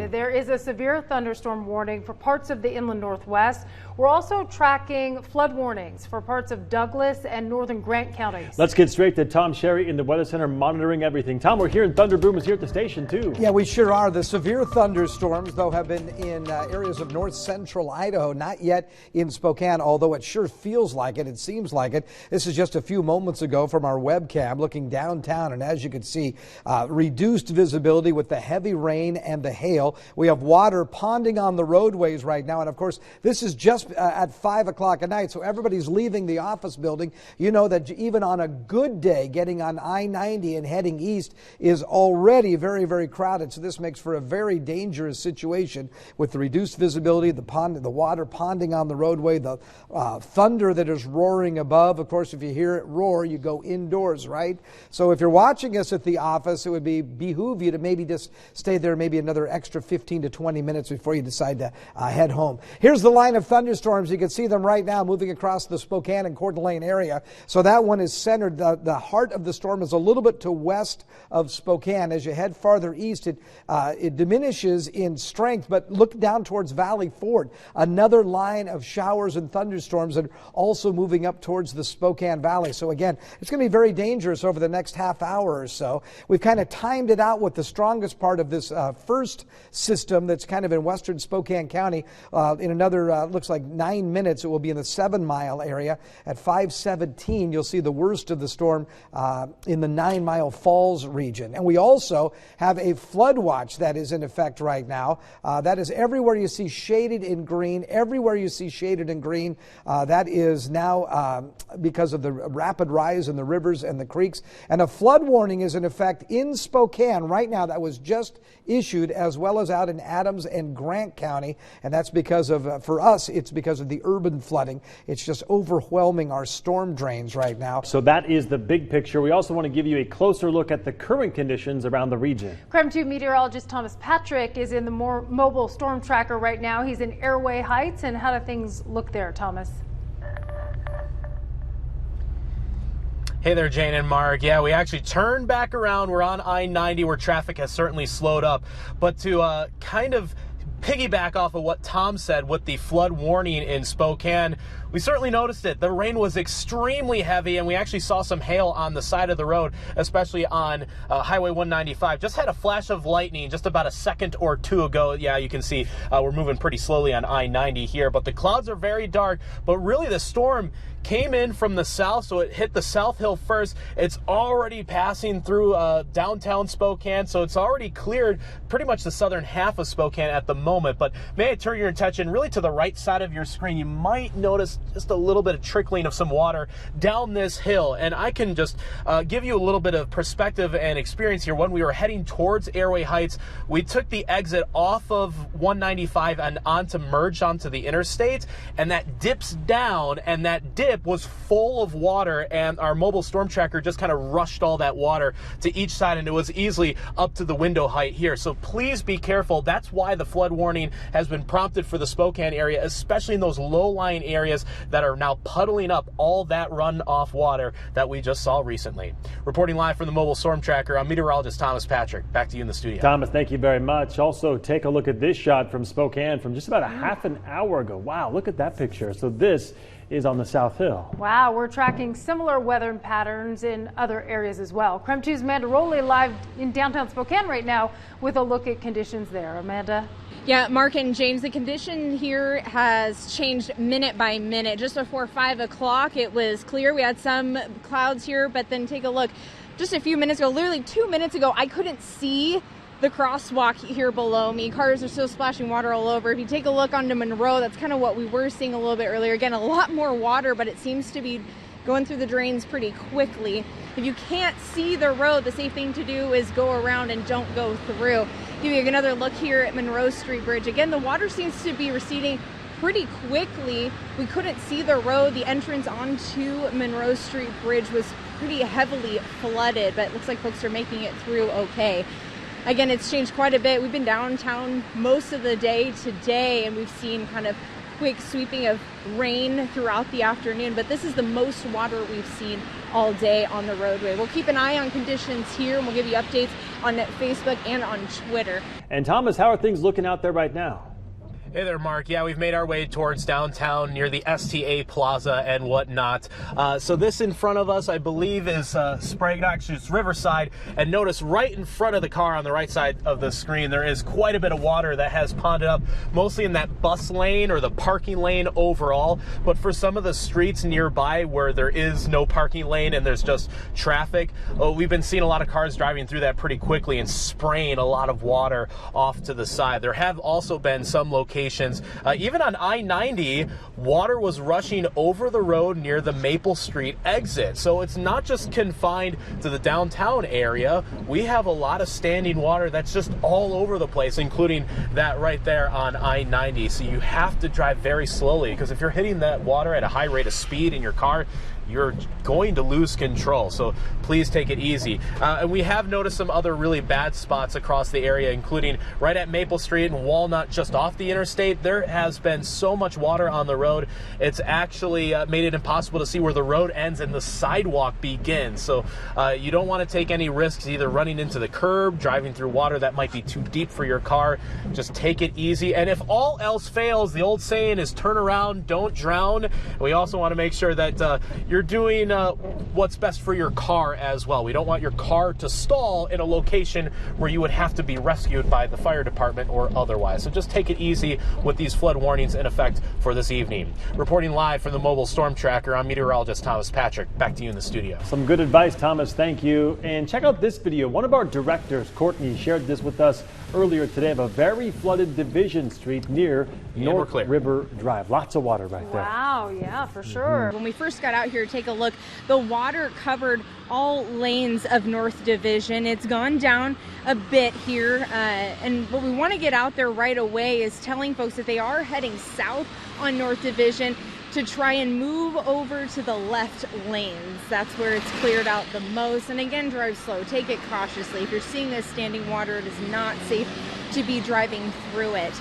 There is a severe thunderstorm warning for parts of the inland northwest. We're also tracking flood warnings for parts of Douglas and northern Grant counties. Let's get straight to Tom Sherry in the Weather Center monitoring everything. Tom, we're here in Thunder Boom is here at the station too. Yeah, we sure are. The severe thunderstorms, though, have been in areas of north central Idaho, not yet in Spokane, although it sure feels like it. It seems like it. This is just a few moments ago from our webcam looking downtown, and as you can see, reduced visibility with the heavy rain and the hail. We have water ponding on the roadways right now, and of course, this is just at 5 o'clock at night, so everybody's leaving the office building. You know that even on a good day, getting on I-90 and heading east is already very, very crowded, so this makes for a very dangerous situation with the reduced visibility, the water ponding on the roadway, the thunder that is roaring above. Of course, if you hear it roar, you go indoors, right? So if you're watching us at the office, it would behoove you to maybe just stay there maybe another extra 15 to 20 minutes before you decide to head home. Here's the line of thunderstorms. You can see them right now moving across the Spokane and Coeur d'Alene area. So that one is centered. The heart of the storm is a little bit to west of Spokane. As you head farther east, it diminishes in strength, but look down towards Valley Ford. Another line of showers and thunderstorms and also moving up towards the Spokane Valley. So again, it's going to be very dangerous over the next half hour or so. We've kind of timed it out with the strongest part of this first system that's kind of in western Spokane County. In another, looks like 9 minutes, it will be in the 7 Mile area. At 5:17, you'll see the worst of the storm in the 9 Mile Falls region. And we also have a flood watch that is in effect right now. That is everywhere you see shaded in green. Everywhere you see shaded in green, that is now because of the rapid rise in the rivers and the creeks. And a flood warning is in effect in Spokane right now that was just issued, as well as out in Adams and Grant County. And that's because of, for us, it's because of the urban flooding. It's just overwhelming our storm drains right now. So that is the big picture. We also want to give you a closer look at the current conditions around the region. KREM 2 meteorologist Thomas Patrick is in the mobile storm tracker right now. He's in Airway Heights. And how do things look there, Thomas? Hey there, Jane and Mark. Yeah, we actually turned back around. We're on I-90 where traffic has certainly slowed up. But to kind of piggyback off of what Tom said with the flood warning in Spokane, we certainly noticed it. The rain was extremely heavy, and we actually saw some hail on the side of the road, especially on Highway 195. Just had a flash of lightning just about a second or two ago. Yeah, you can see we're moving pretty slowly on I-90 here, but the clouds are very dark. But really, the storm came in from the south, so it hit the South Hill first. It's already passing through downtown Spokane, so it's already cleared pretty much the southern half of Spokane at the moment. But may I turn your attention really to the right side of your screen? You might notice just a little bit of trickling of some water down this hill, and I can just give you a little bit of perspective and experience here. When we were heading towards Airway Heights, we took the exit off of 195 and merged onto the interstate, and that dips down, and that dip was full of water, and our mobile storm tracker just kind of rushed all that water to each side, and it was easily up to the window height here. So please be careful. That's why the flood warning has been prompted for the Spokane area, especially in those low-lying areas that are now puddling up all that runoff water that we just saw recently. Reporting live from the mobile storm tracker, I'm meteorologist Thomas Patrick. Back to you in the studio. Thomas, thank you very much. Also, take a look at this shot from Spokane from just about a half an hour ago. Wow, look at that picture. So this is on the South Hill. Wow, we're tracking similar weather patterns in other areas as well. KREM 2's Amanda Rowley live in downtown Spokane right now with a look at conditions there. Amanda? Yeah, Mark and James, the condition here has changed minute by minute. Just before 5 o'clock, it was clear. We had some clouds here, but then take a look. Just a few minutes ago, literally 2 minutes ago, I couldn't see the crosswalk here below me. Cars are still splashing water all over. If you take a look onto Monroe, that's kind of what we were seeing a little bit earlier. Again, a lot more water, but it seems to be going through the drains pretty quickly. If you can't see the road, the safe thing to do is go around and don't go through. Give you another look here at Monroe Street Bridge. Again, the water seems to be receding pretty quickly. We couldn't see the road. The entrance onto Monroe Street Bridge was pretty heavily flooded, but it looks like folks are making it through okay. Again, it's changed quite a bit. We've been downtown most of the day today, and we've seen kind of quick sweeping of rain throughout the afternoon, but this is the most water we've seen all day on the roadway. We'll keep an eye on conditions here, and we'll give you updates on Facebook and on Twitter. And Thomas, how are things looking out there right now? Hey there, Mark. Yeah, we've made our way towards downtown near the STA Plaza and whatnot. So this in front of us, I believe, is Sprague, actually it's Riverside. And notice right in front of the car on the right side of the screen, there is quite a bit of water that has ponded up, mostly in that bus lane or the parking lane overall. But for some of the streets nearby where there is no parking lane and there's just traffic, we've been seeing a lot of cars driving through that pretty quickly and spraying a lot of water off to the side. There have also been some locations, even on I-90, water was rushing over the road near the Maple Street exit. So it's not just confined to the downtown area. We have a lot of standing water that's just all over the place, including that right there on I-90. So you have to drive very slowly, because if you're hitting that water at a high rate of speed in your car, you're going to lose control. So please take it easy. And we have noticed some other really bad spots across the area, including right at Maple Street and Walnut, just off the interstate. There has been so much water on the road, it's actually made it impossible to see where the road ends and the sidewalk begins. So you don't want to take any risks either running into the curb, driving through water that might be too deep for your car. Just take it easy. And if all else fails, the old saying is turn around, don't drown. We also want to make sure that you're doing what's best for your car as well. We don't want your car to stall in a location where you would have to be rescued by the fire department or otherwise. So just take it easy with these flood warnings in effect for this evening. Reporting live from the mobile storm tracker, I'm meteorologist Thomas Patrick. Back to you in the studio. Some good advice, Thomas. Thank you. And check out this video. One of our directors, Courtney, shared this with us earlier today of a very flooded Division Street near North River Drive. Lots of water right there. Wow, yeah, for sure. When we first got out here to take a look, the water covered all lanes of North Division. It's gone down a bit here, and what we want to get out there right away is telling folks that they are heading south on North Division to try and move over to the left lanes. That's where it's cleared out the most. And again, drive slow, take it cautiously. If you're seeing this standing water, it is not safe to be driving through it.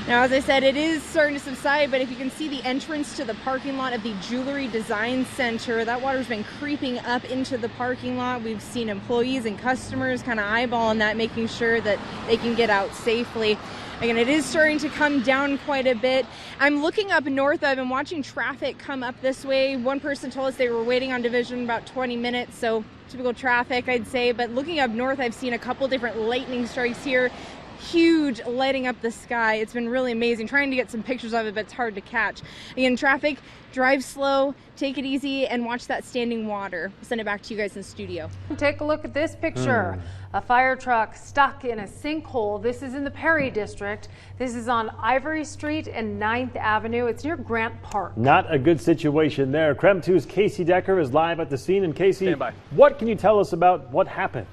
Now, as I said, it is starting to subside, but if you can see the entrance to the parking lot of the Jewelry Design Center, that water's been creeping up into the parking lot. We've seen employees and customers kind of eyeballing that, making sure that they can get out safely. Again, it is starting to come down quite a bit. I'm looking up north. I've been watching traffic come up this way. One person told us they were waiting on Division about 20 minutes, so typical traffic, I'd say. But looking up north, I've seen a couple different lightning strikes here. Huge, lighting up the sky. It's been really amazing. Trying to get some pictures of it, but it's hard to catch. Again, traffic, drive slow, take it easy, and watch that standing water. I'll send it back to you guys in the studio. Take a look at this picture. A fire truck stuck in a sinkhole. This is in the Perry district. This is on Ivory Street and 9th Avenue. It's near Grant Park. Not a good situation there. KREM 2's Casey Decker is live at the scene. And Casey, stand by. What can you tell us about what happened?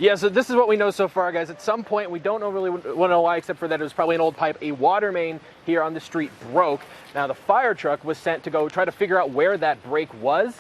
Yeah, so this is what we know so far, guys. At some point, we don't really want to know why, except for that it was probably an old pipe. A water main here on the street broke. Now, the fire truck was sent to go try to figure out where that break was.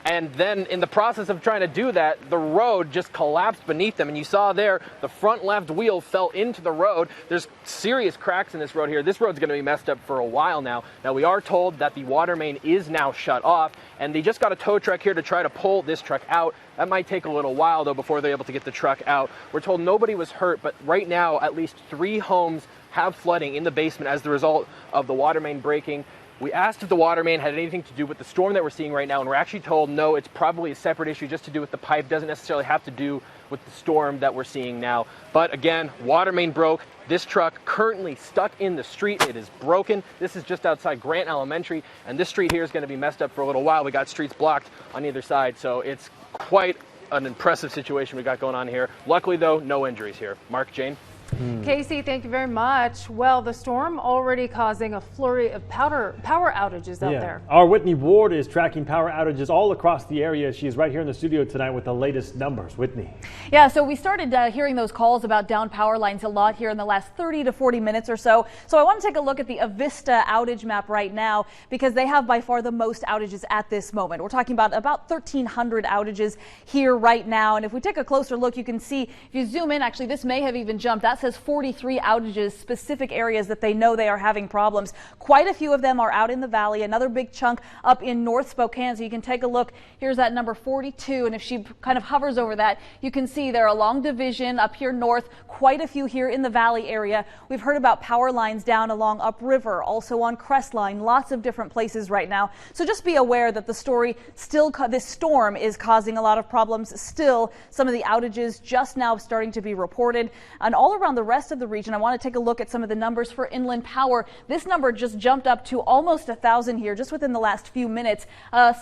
And then in the process of trying to do that, the road just collapsed beneath them. And you saw there, the front left wheel fell into the road. There's serious cracks in this road here. This road's going to be messed up for a while now. Now, we are told that the water main is now shut off, and they just got a tow truck here to try to pull this truck out. That might take a little while, though, before they're able to get the truck out. We're told nobody was hurt, but right now, at least 3 homes have flooding in the basement as the result of the water main breaking. We asked if the water main had anything to do with the storm that we're seeing right now, and we're actually told no, it's probably a separate issue just to do with the pipe. Doesn't necessarily have to do with the storm that we're seeing now. But again, water main broke. This truck currently stuck in the street. It is broken. This is just outside Grant Elementary, and this street here is going to be messed up for a little while. We got streets blocked on either side, so it's quite an impressive situation we got going on here. Luckily, though, no injuries here. Mark, Jane? Casey, thank you very much. Well, the storm already causing a flurry of power outages out there. Our Whitney Ward is tracking power outages all across the area. She's right here in the studio tonight with the latest numbers. Whitney. Yeah, so we started hearing those calls about down power lines a lot here in the last 30 to 40 minutes or so. So I want to take a look at the Avista outage map right now, because they have by far the most outages at this moment. We're talking about 1,300 outages here right now. And if we take a closer look, you can see, if you zoom in, actually, this may have even jumped. That that says 43 outages, specific areas that they know they are having problems. Quite a few of them are out in the valley, another big chunk up in North Spokane. So you can take a look. Here's that number 42. And if she kind of hovers over that, you can see there along Division up here north, quite a few here in the valley area. We've heard about power lines down along upriver, also on Crestline, lots of different places right now. So just be aware that this storm is causing a lot of problems. Still, some of the outages just now starting to be reported. And all around the rest of the region, I want to take a look at some of the numbers for inland power. This number just jumped up to almost 1,000 here just within the last few minutes,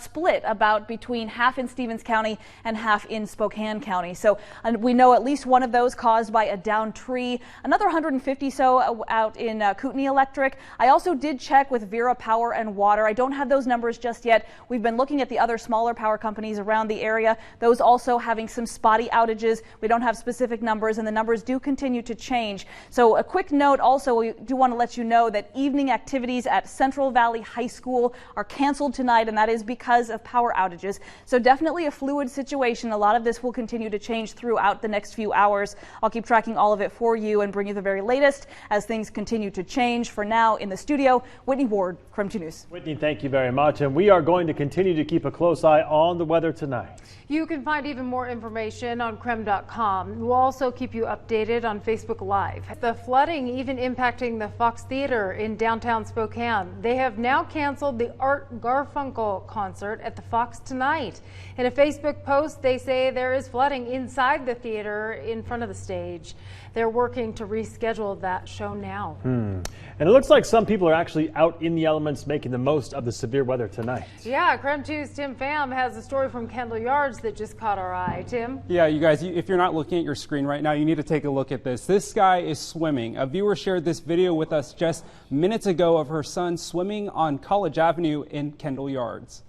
split about between half in Stevens County and half in Spokane County. So we know at least one of those caused by a downed tree, another 150 so out in Kootenai Electric. I also did check with Vera Power and Water. I don't have those numbers just yet. We've been looking at the other smaller power companies around the area. Those also having some spotty outages. We don't have specific numbers, and the numbers do continue to change. So a quick note also, we do want to let you know that evening activities at Central Valley High School are canceled tonight, and that is because of power outages. So definitely a fluid situation. A lot of this will continue to change throughout the next few hours. I'll keep tracking all of it for you and bring you the very latest as things continue to change. For now, in the studio, Whitney Ward, KREM 2 News. Whitney, thank you very much. And we are going to continue to keep a close eye on the weather tonight. You can find even more information on KREM.com. We'll also keep you updated on Facebook Live. The flooding even impacting the Fox Theater in downtown Spokane. They have now canceled the Art Garfunkel concert at the Fox tonight. In a Facebook post, they say there is flooding inside the theater in front of the stage. They're working to reschedule that show now. And it looks like some people are actually out in the elements making the most of the severe weather tonight. Yeah, KREM 2's Tim Pham has a story from Kendall Yards that just caught our eye. Tim? Yeah, you guys, if you're not looking at your screen right now, you need to take a look at this. This guy is swimming. A viewer shared this video with us just minutes ago of her son swimming on College Avenue in Kendall Yards.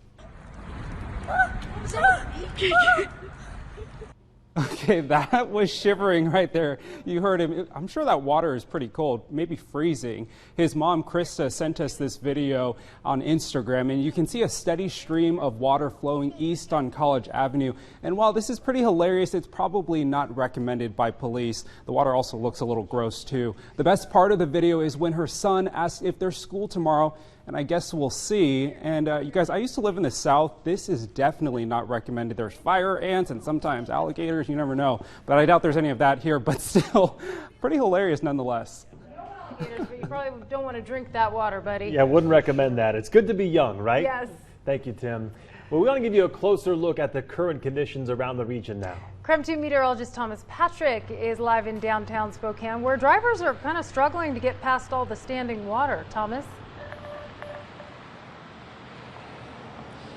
Okay, that was shivering right there. You heard him. I'm sure that water is pretty cold, maybe freezing. His mom, Krista, sent us this video on Instagram, and you can see a steady stream of water flowing east on College Avenue. And while this is pretty hilarious, it's probably not recommended by police. The water also looks a little gross, too. The best part of the video is when her son asks if there's school tomorrow, and I guess we'll see. And you guys, I used to live in the South. This is definitely not recommended. There's fire ants and sometimes alligators. You never know. But I doubt there's any of that here. But still, pretty hilarious nonetheless. But you probably don't want to drink that water, buddy. Yeah, wouldn't recommend that. It's good to be young, right? Yes. Thank you, Tim. Well, we want to give you a closer look at the current conditions around the region now. KREM 2 meteorologist Thomas Patrick is live in downtown Spokane, where drivers are kind of struggling to get past all the standing water. Thomas?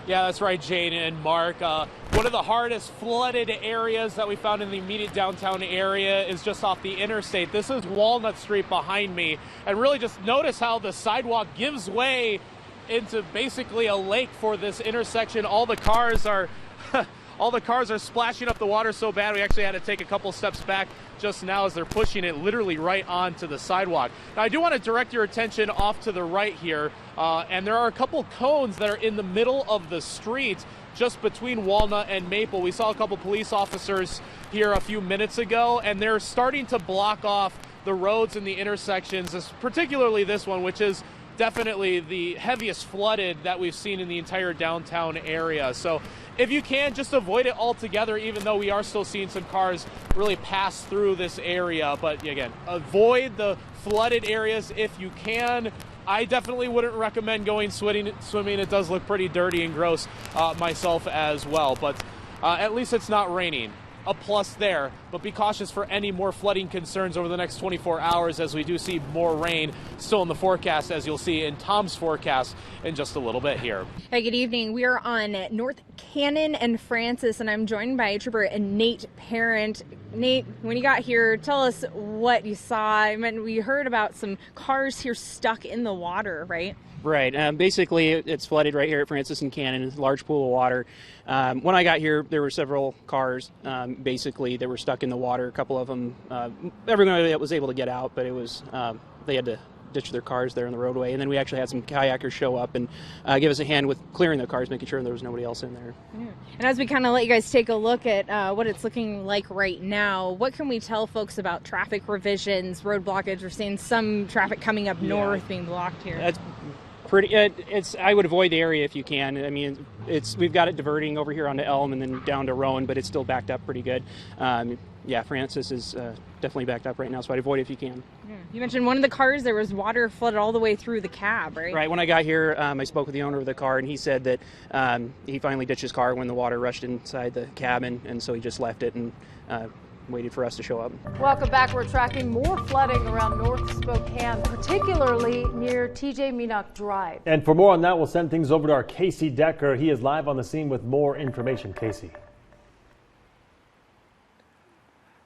Yeah, that's right, Jane and Mark. One of the hardest flooded areas that we found in the immediate downtown area is just off the interstate. This is Walnut Street behind me. And really just notice how the sidewalk gives way into basically a lake for this intersection. All the cars are splashing up the water so bad we actually had to take a couple steps back just now as they're pushing it literally right onto the sidewalk. Now, I do want to direct your attention off to the right here, and there are a couple cones that are in the middle of the street just between Walnut and Maple. We saw a couple police officers here a few minutes ago, and they're starting to block off the roads and the intersections, particularly this one, which is definitely the heaviest flooded that we've seen in the entire downtown area. So if you can, just avoid it altogether, even though we are still seeing some cars really pass through this area. But again, avoid the flooded areas if you can. I definitely wouldn't recommend going swimming. It does look pretty dirty and gross myself as well. But at least it's not raining. A plus there, but be cautious for any more flooding concerns over the next 24 hours as we do see more rain still in the forecast, as you'll see in Tom's forecast in just a little bit here. Hey, good evening. We are on North Cannon and Francis, and I'm joined by Trooper Nate Parent. Nate, when you got here, tell us what you saw. I mean, we heard about some cars here stuck in the water, right? Right. Basically, it's flooded right here at Francis and Cannon, a large pool of water. When I got here, there were several cars, basically, that were stuck in the water. A couple of them, everyone was able to get out, but it was they had to ditch their cars there in the roadway. And then we actually had some kayakers show up and give us a hand with clearing their cars, making sure there was nobody else in there. Yeah. And as we kind of let you guys take a look at what it's looking like right now, what can we tell folks about traffic revisions, road blockage? We're seeing some traffic coming up north being blocked here. That's pretty. I would avoid the area if you can. I mean, we've got it diverting over here onto Elm and then down to Rowan, but it's still backed up pretty good. Yeah, Francis is definitely backed up right now, so I'd avoid it if you can. Yeah. You mentioned one of the cars, there was water flooded all the way through the cab, right? Right. When I got here, I spoke with the owner of the car, and he said that he finally ditched his car when the water rushed inside the cabin, and so he just left it and waited for us to show up. Welcome back. We're tracking more flooding around North Spokane, particularly near TJ Menock Drive. And for more on that, we'll send things over to our Casey Decker. He is live on the scene with more information. Casey.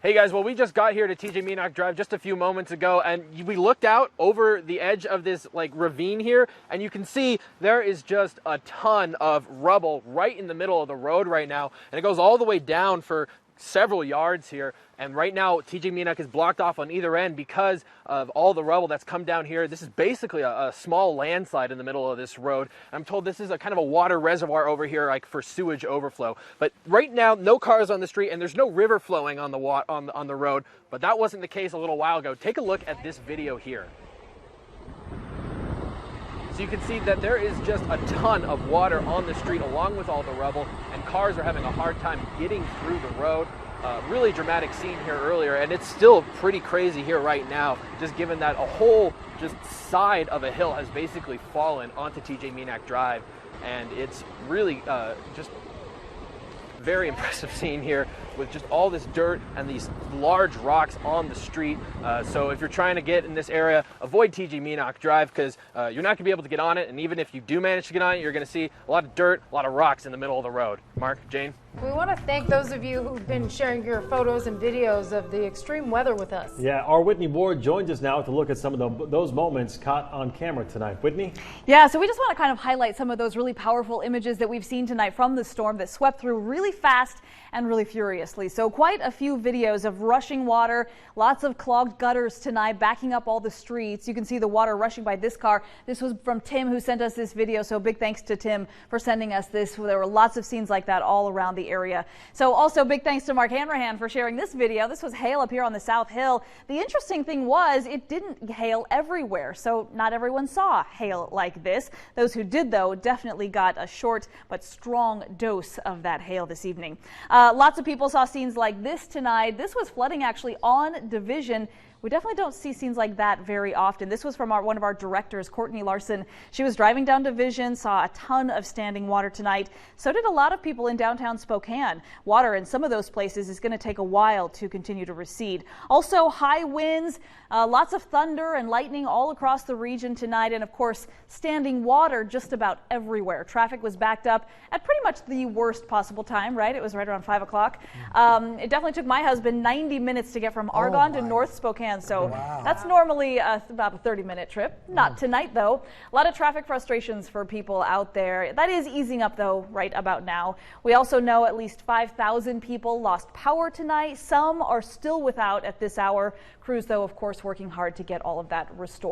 Hey guys, well, we just got here to TJ Menock Drive just a few moments ago, and we looked out over the edge of this ravine here, and you can see there is just a ton of rubble right in the middle of the road right now, and it goes all the way down for several yards here. And right now TJ Menock is blocked off on either end because of all the rubble that's come down here. This is basically a small landslide in the middle of this road. I'm told this is a kind of a water reservoir over here, like for sewage overflow. But right now, no cars on the street, and there's no river flowing on the road. But that wasn't the case a little while ago. Take a look at this video here. So you can see that there is just a ton of water on the street along with all the rubble, and cars are having a hard time getting through the road. Really dramatic scene here earlier, and it's still pretty crazy here right now, just given that a whole just side of a hill has basically fallen onto TJ Menock Drive, and it's really just very impressive scene here with just all this dirt and these large rocks on the street. So if you're trying to get in this area, avoid TJ Menock Drive, because you're not going to be able to get on it, and even if you do manage to get on it, you're going to see a lot of dirt, a lot of rocks in the middle of the road. Mark, Jane? We want to thank those of you who've been sharing your photos and videos of the extreme weather with us. Yeah, our Whitney Ward joins us now to look at some of those moments caught on camera tonight. Whitney? Yeah, so we just want to kind of highlight some of those really powerful images that we've seen tonight from the storm that swept through really fast and really furiously. So quite a few videos of rushing water, lots of clogged gutters tonight, backing up all the streets. You can see the water rushing by this car. This was from Tim, who sent us this video, so big thanks to Tim for sending us this. There were lots of scenes like that all around the area. So also big thanks to Mark Hanrahan for sharing this video. This was hail up here on the South Hill. The interesting thing was it didn't hail everywhere, so not everyone saw hail like this. Those who did, though, definitely got a short but strong dose of that hail this evening. Lots of people saw scenes like this tonight. This was flooding actually on Division. We definitely don't see scenes like that very often. This was from one of our directors, Courtney Larson. She was driving down Division, saw a ton of standing water tonight. So did a lot of people in downtown Spokane. Water in some of those places is going to take a while to continue to recede. Also high winds, lots of thunder and lightning all across the region tonight. And of course, standing water just about everywhere. Traffic was backed up at pretty much the worst possible time, right? It was right around 5 o'clock. It definitely took my husband 90 minutes to get from Argonne to North Spokane. So that's normally about a 30-minute trip. Not tonight, though. A lot of traffic frustrations for people out there. That is easing up, though, right about now. We also know at least 5,000 people lost power tonight. Some are still without at this hour. Crews, though, of course, working hard to get all of that restored.